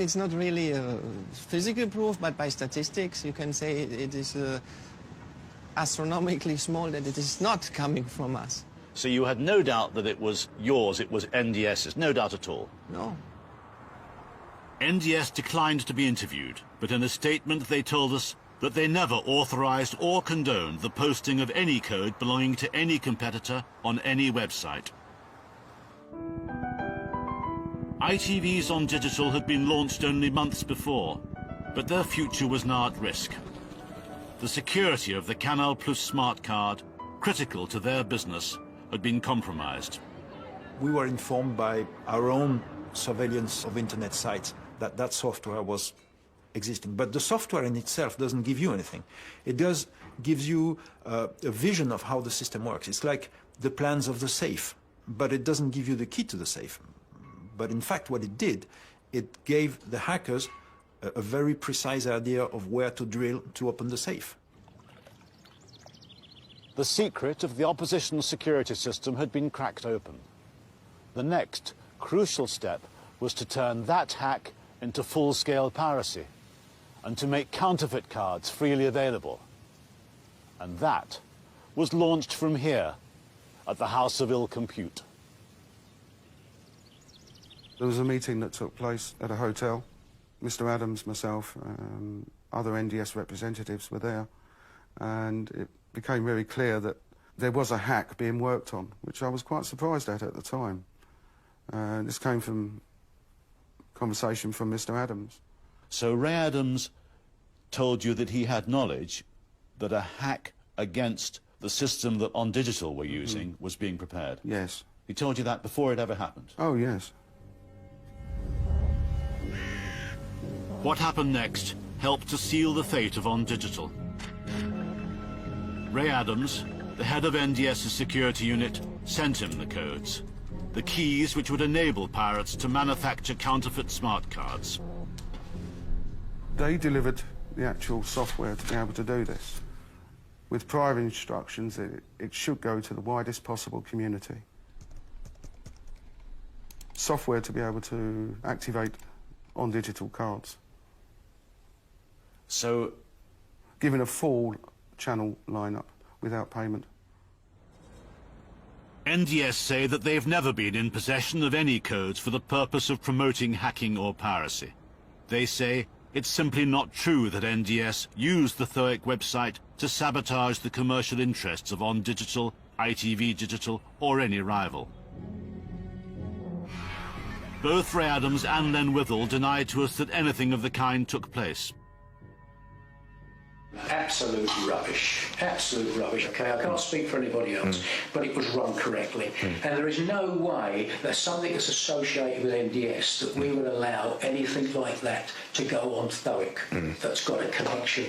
It's not really physical proof, but by statistics you can say it is astronomically small, that it is not coming from us. So you had no doubt that it was yours, it was NDS's, no doubt at all? No. NDS declined to be interviewed, but in a statement they told us that they never authorized or condoned the posting of any code belonging to any competitor on any website. ITVs on digital had been launched only months before, but their future was now at risk. The security of the Canal Plus smart card, critical to their business, had been compromised. We were informed by our own surveillance of internet sites that that software was existing. But the software in itself doesn't give you anything. It does gives you a vision of how the system works. It's like the plans of the safe, but it doesn't give you the key to the safe. But in fact, what it did, it gave the hackers a very precise idea of where to drill to open the safe. The secret of the opposition security system had been cracked open. The next crucial step was to turn that hack into full-scale piracy and to make counterfeit cards freely available. And that was launched from here, at the House of Ill Compute. There was a meeting that took place at a hotel. Mr. Adams, myself, other NDS representatives were there, and it became very clear that there was a hack being worked on, which I was quite surprised at the time. This came from conversation from Mr. Adams. So Ray Adams told you that he had knowledge that a hack against the system that On Digital were using was being prepared? Yes. He told you that before it ever happened? Oh, yes. What happened next helped to seal the fate of On Digital. Ray Adams, the head of NDS's security unit, sent him the codes, the keys which would enable pirates to manufacture counterfeit smart cards. They delivered the actual software to be able to do this. With prior instructions, it should go to the widest possible community. Software to be able to activate On Digital cards. So, given a full channel lineup without payment. NDS say that they've never been in possession of any codes for the purpose of promoting hacking or piracy. They say it's simply not true that NDS used the THOIC website to sabotage the commercial interests of On Digital, ITV Digital, or any rival. Both Ray Adams and Len Withall denied to us that anything of the kind took place. Absolute rubbish, okay? I can't speak for anybody else, but it was run correctly. And there is no way that something that's associated with NDS that we would allow anything like that to go on THOIC that's got a connection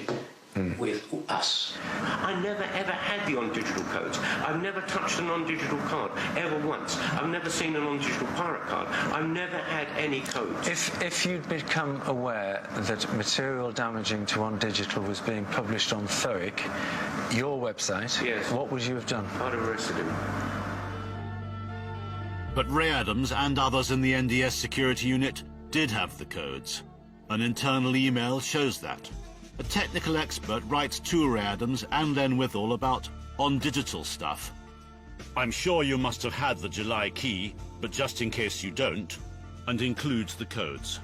with us. I never ever had the on-digital codes. I've never touched an on-digital card, ever once. I've never seen an on-digital pirate card. I've never had any codes. If you'd become aware that material damaging to on-digital was being published on THOIC, your website, yes, what would you have done? I'd have arrested him. But Ray Adams and others in the NDS security unit did have the codes. An internal email shows that. A technical expert writes to Ray Adams and Len Withall about on-digital stuff. I'm sure you must have had the July key, but just in case you don't, and includes the codes.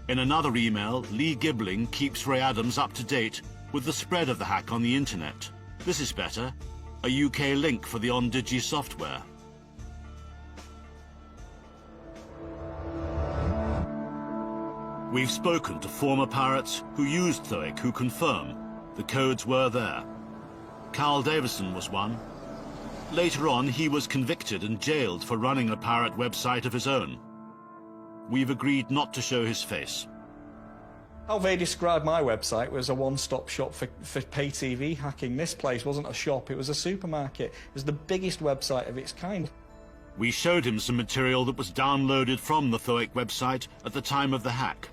In another email, Lee Gibling keeps Ray Adams up to date with the spread of the hack on the internet. This is better, a UK link for the OnDigi software. We've spoken to former pirates who used THOIC who confirm the codes were there. Carl Davison was one. Later on, he was convicted and jailed for running a pirate website of his own. We've agreed not to show his face. How they described my website was a one-stop shop for pay TV hacking. This place wasn't a shop, it was a supermarket. It was the biggest website of its kind. We showed him some material that was downloaded from the THOIC website at the time of the hack.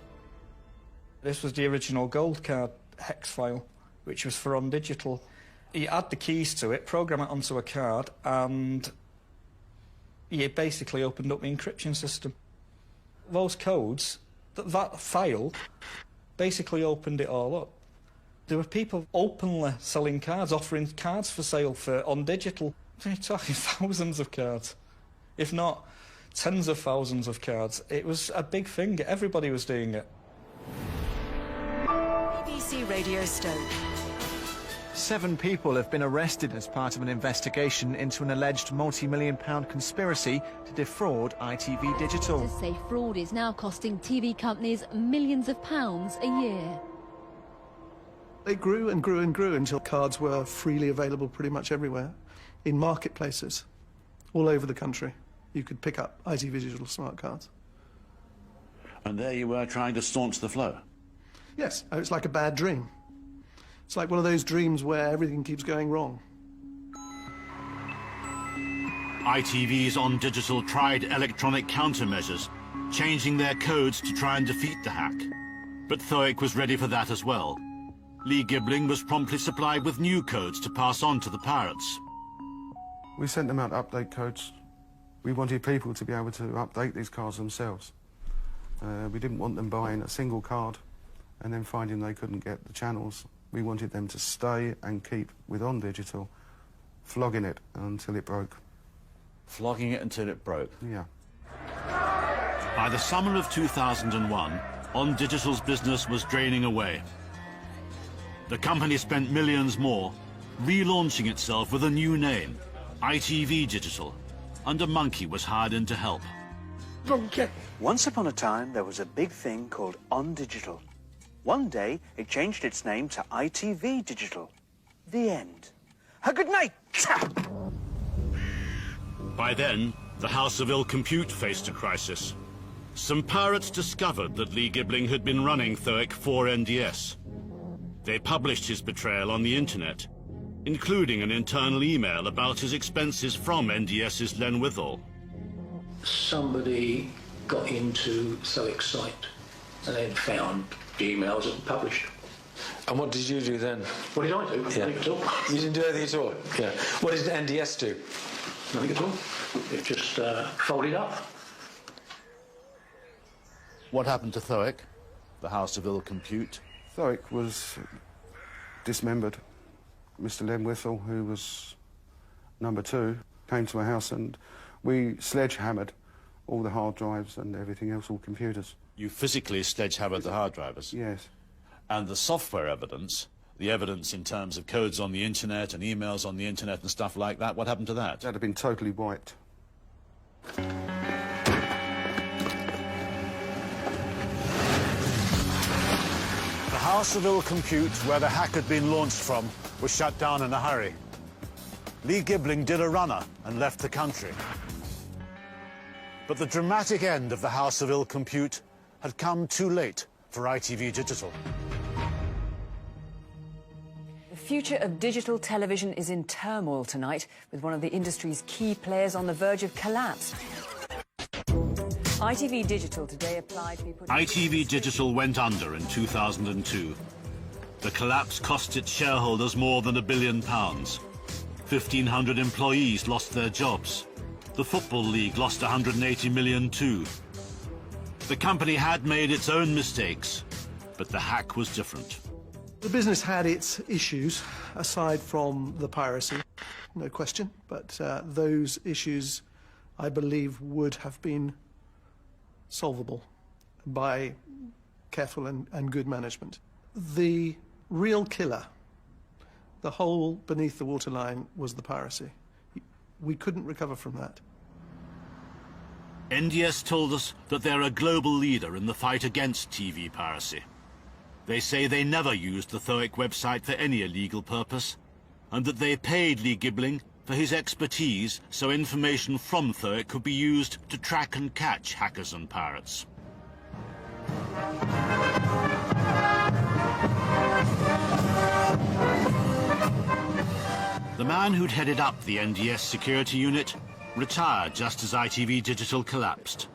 This was the original gold card hex file, which was for On Digital. You add the keys to it, program it onto a card, and you basically opened up the encryption system. Those codes That file basically opened it all up. There were people openly selling cards, offering cards for sale on digital. You're talking thousands of cards, if not tens of thousands of cards. It was a big thing. Everybody was doing it. BBC Radio Stoke. 7 people have been arrested as part of an investigation into an alleged multi-million-pound conspiracy to defraud ITV Digital. To say fraud is now costing TV companies millions of pounds a year. It grew and grew and grew until cards were freely available pretty much everywhere, in marketplaces all over the country. You could pick up ITV Digital smart cards. And there you were trying to staunch the flow. Yes, it's like a bad dream. It's like one of those dreams where everything keeps going wrong. ITV's On Digital tried electronic countermeasures, changing their codes to try and defeat the hack. But THOIC was ready for that as well. Lee Gibling was promptly supplied with new codes to pass on to the pirates. We sent them out update codes. We wanted people to be able to update these cards themselves. We didn't want them buying a single card and then finding they couldn't get the channels. We wanted them to stay and keep with On Digital, flogging it until it broke. Flogging it until it broke? Yeah. By the summer of 2001, On Digital's business was draining away. The company spent millions more, relaunching itself with a new name, ITV Digital, and a monkey was hired in to help. Once upon a time, there was a big thing called On Digital. One day, it changed its name to ITV Digital. The end. A good night! By then, the House of Ill Compute faced a crisis. Some pirates discovered that Lee Gibling had been running THOIC for NDS. They published his betrayal on the internet, including an internal email about his expenses from NDS's Len Withall. Somebody got into THOIC's site and then found the emails that were published. And what did you do then? What did I do? Nothing at all. You didn't do anything at all? Yeah. What did NDS do? Nothing at all. It just folded up. What happened to THOIC, the House of Ill Compute? THOIC was dismembered. Mr. Len Withall, who was number 2, came to my house and we sledgehammered all the hard drives and everything else, all computers. You physically sledgehammered the hard drivers? Yes. And the software evidence, the evidence in terms of codes on the internet and emails on the internet and stuff like that, what happened to that? That had been totally wiped. The House of Ill Compute, where the hack had been launched from, was shut down in a hurry. Lee Gibling did a runner and left the country. But the dramatic end of the House of Ill Compute had come too late for ITV Digital. The future of digital television is in turmoil tonight, with one of the industry's key players on the verge of collapse. ITV Digital today applied... ITV Digital went under in 2002. The collapse cost its shareholders more than £1 billion. 1,500 employees lost their jobs. The Football League lost 180 million too. The company had made its own mistakes, but the hack was different. The business had its issues, aside from the piracy, no question, but those issues, I believe, would have been solvable by careful and good management. The real killer, the hole beneath the waterline, was the piracy. We couldn't recover from that. NDS told us that they're a global leader in the fight against TV piracy. They say they never used the THOIC website for any illegal purpose, and that they paid Lee Gibling for his expertise so information from THOIC could be used to track and catch hackers and pirates. The man who'd headed up the NDS security unit retired just as ITV Digital collapsed.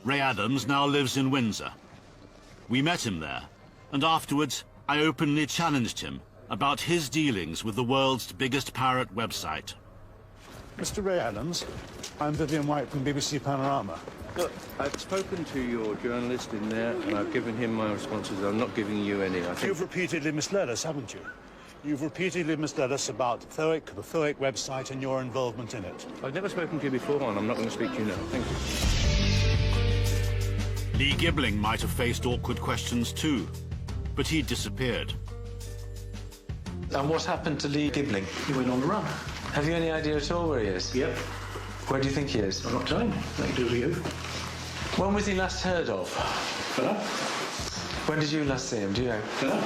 Ray Adams now lives in Windsor. We met him there, and afterwards I openly challenged him about his dealings with the world's biggest pirate website. Mr. Ray Adams, I'm Vivian White from BBC Panorama. Look, I've spoken to your journalist in there, and I've given him my responses. I'm not giving you any. I think... You've repeatedly misled us, haven't you? You've repeatedly misled us about THOIC, the THOIC website, and your involvement in it. I've never spoken to you before, and I'm not going to speak to you now. Thank you. Lee Gibling might have faced awkward questions too, but he'd disappeared. And what happened to Lee Gibling? He went on the run. Have you any idea at all where he is? Yep. Where do you think he is? I'm not telling you. Nothing to do with you. When was he last heard of? Dunno. When did you last see him? Do you know? Dunno.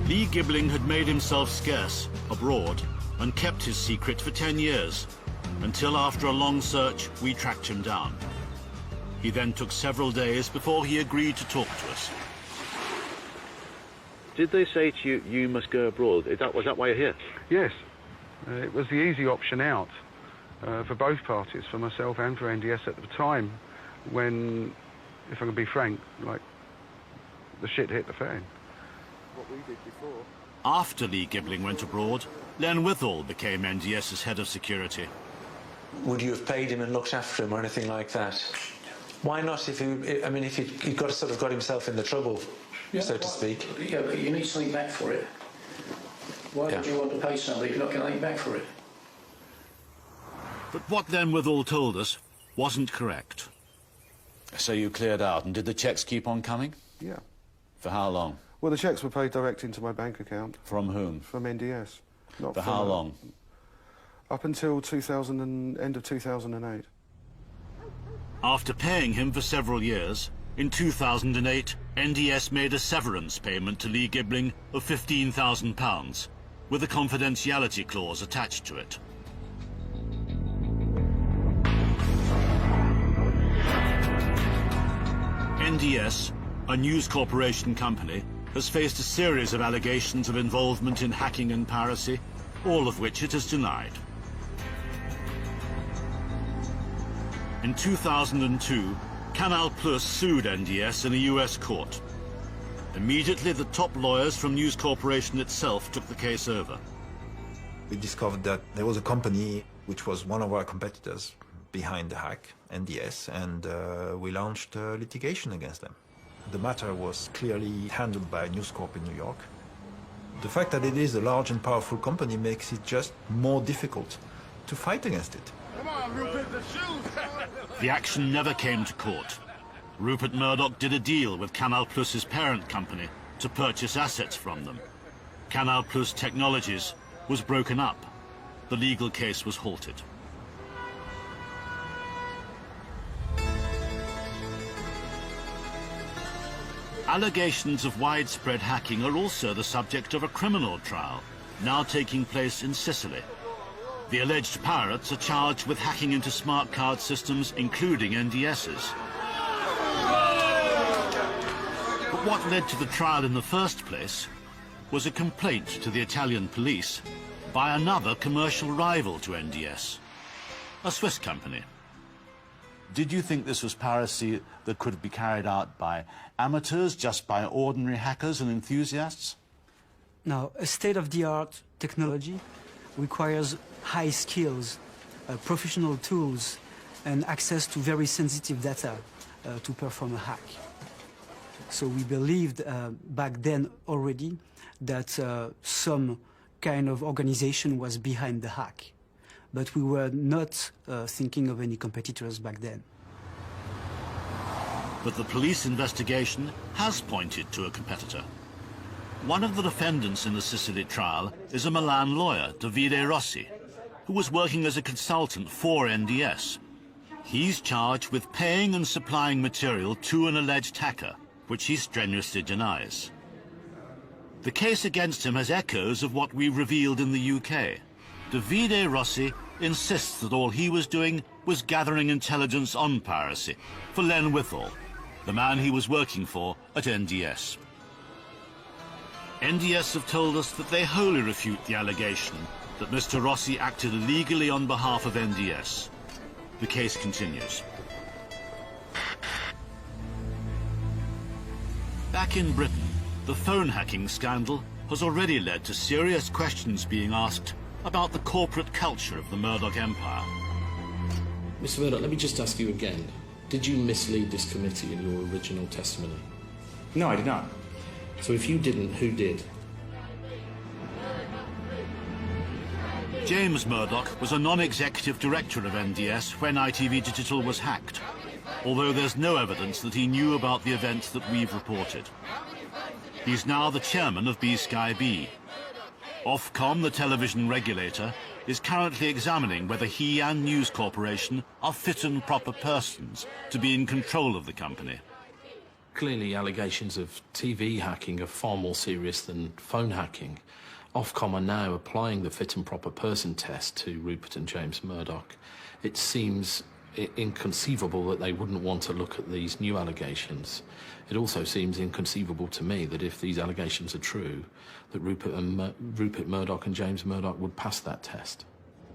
Lee Gibling had made himself scarce abroad and kept his secret for 10 years, until after a long search we tracked him down. He then took several days before he agreed to talk to us. Did they say to you, you must go abroad? Was that why you're here? Yes. It was the easy option out for both parties, for myself and for NDS at the time, when, if I can be frank, like, the shit hit the fan. What we did before. After Lee Gibling went abroad, Len Withall became NDS's head of security. Would you have paid him and looked after him or anything like that? Why not? If he got sort of got himself into trouble, so to speak. Yeah, but you need something back for it. Why would you want to pay somebody if you're not getting anything back for it? But what Len Withall told us wasn't correct. So you cleared out, and did the cheques keep on coming? Yeah. For how long? Well, the cheques were paid direct into my bank account. From whom? From NDS. Not for how long? Up until end of 2008. After paying him for several years, in 2008, NDS made a severance payment to Lee Gibling of £15,000, with a confidentiality clause attached to it. NDS, a News Corporation company, has faced a series of allegations of involvement in hacking and piracy, all of which it has denied. In 2002, Canal Plus sued NDS in a US court. Immediately, the top lawyers from News Corporation itself took the case over. We discovered that there was a company which was one of our competitors behind the hack, NDS, and we launched litigation against them. The matter was clearly handled by News Corp in New York. The fact that it is a large and powerful company makes it just more difficult to fight against it. Come on, Rupert, the shoes! The action never came to court. Rupert Murdoch did a deal with Canal Plus's parent company to purchase assets from them. Canal Plus Technologies was broken up. The legal case was halted. Allegations of widespread hacking are also the subject of a criminal trial, now taking place in Sicily. The alleged pirates are charged with hacking into smart card systems, including NDS's. But what led to the trial in the first place was a complaint to the Italian police by another commercial rival to NDS, a Swiss company. Did you think this was piracy that could be carried out by amateurs, just by ordinary hackers and enthusiasts? Now, a state-of-the-art technology requires high skills, professional tools, and access to very sensitive data to perform a hack. So we believed back then already that some kind of organization was behind the hack. But we were not thinking of any competitors back then. But the police investigation has pointed to a competitor. One of the defendants in the Sicily trial is a Milan lawyer, Davide Rossi, who was working as a consultant for NDS. He's charged with paying and supplying material to an alleged hacker, which he strenuously denies. The case against him has echoes of what we revealed in the UK. Davide Rossi insists that all he was doing was gathering intelligence on piracy for Len Withall, the man he was working for at NDS. NDS have told us that they wholly refute the allegation that Mr. Rossi acted illegally on behalf of NDS. The case continues. Back in Britain, the phone hacking scandal has already led to serious questions being asked about the corporate culture of the Murdoch empire. Mr. Murdoch, let me just ask you again. Did you mislead this committee in your original testimony? No, I did not. So if you didn't, who did? James Murdoch was a non-executive director of NDS when ITV Digital was hacked, although there's no evidence that he knew about the events that we've reported. He's now the chairman of B-Sky B. Ofcom, the television regulator, is currently examining whether he and News Corporation are fit and proper persons to be in control of the company. Clearly, allegations of TV hacking are far more serious than phone hacking. Ofcom are now applying the fit and proper person test to Rupert and James Murdoch. It seems inconceivable that they wouldn't want to look at these new allegations. It also seems inconceivable to me that if these allegations are true, that Rupert Murdoch and James Murdoch would pass that test.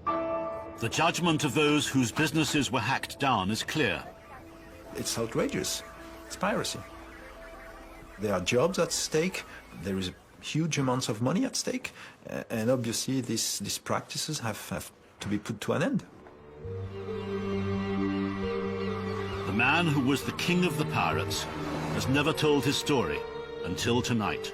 The judgment of those whose businesses were hacked down is clear. It's outrageous. It's piracy. There are jobs at stake. There is huge amounts of money at stake. And obviously these practices have to be put to an end. The man who was the king of the pirates has never told his story until tonight.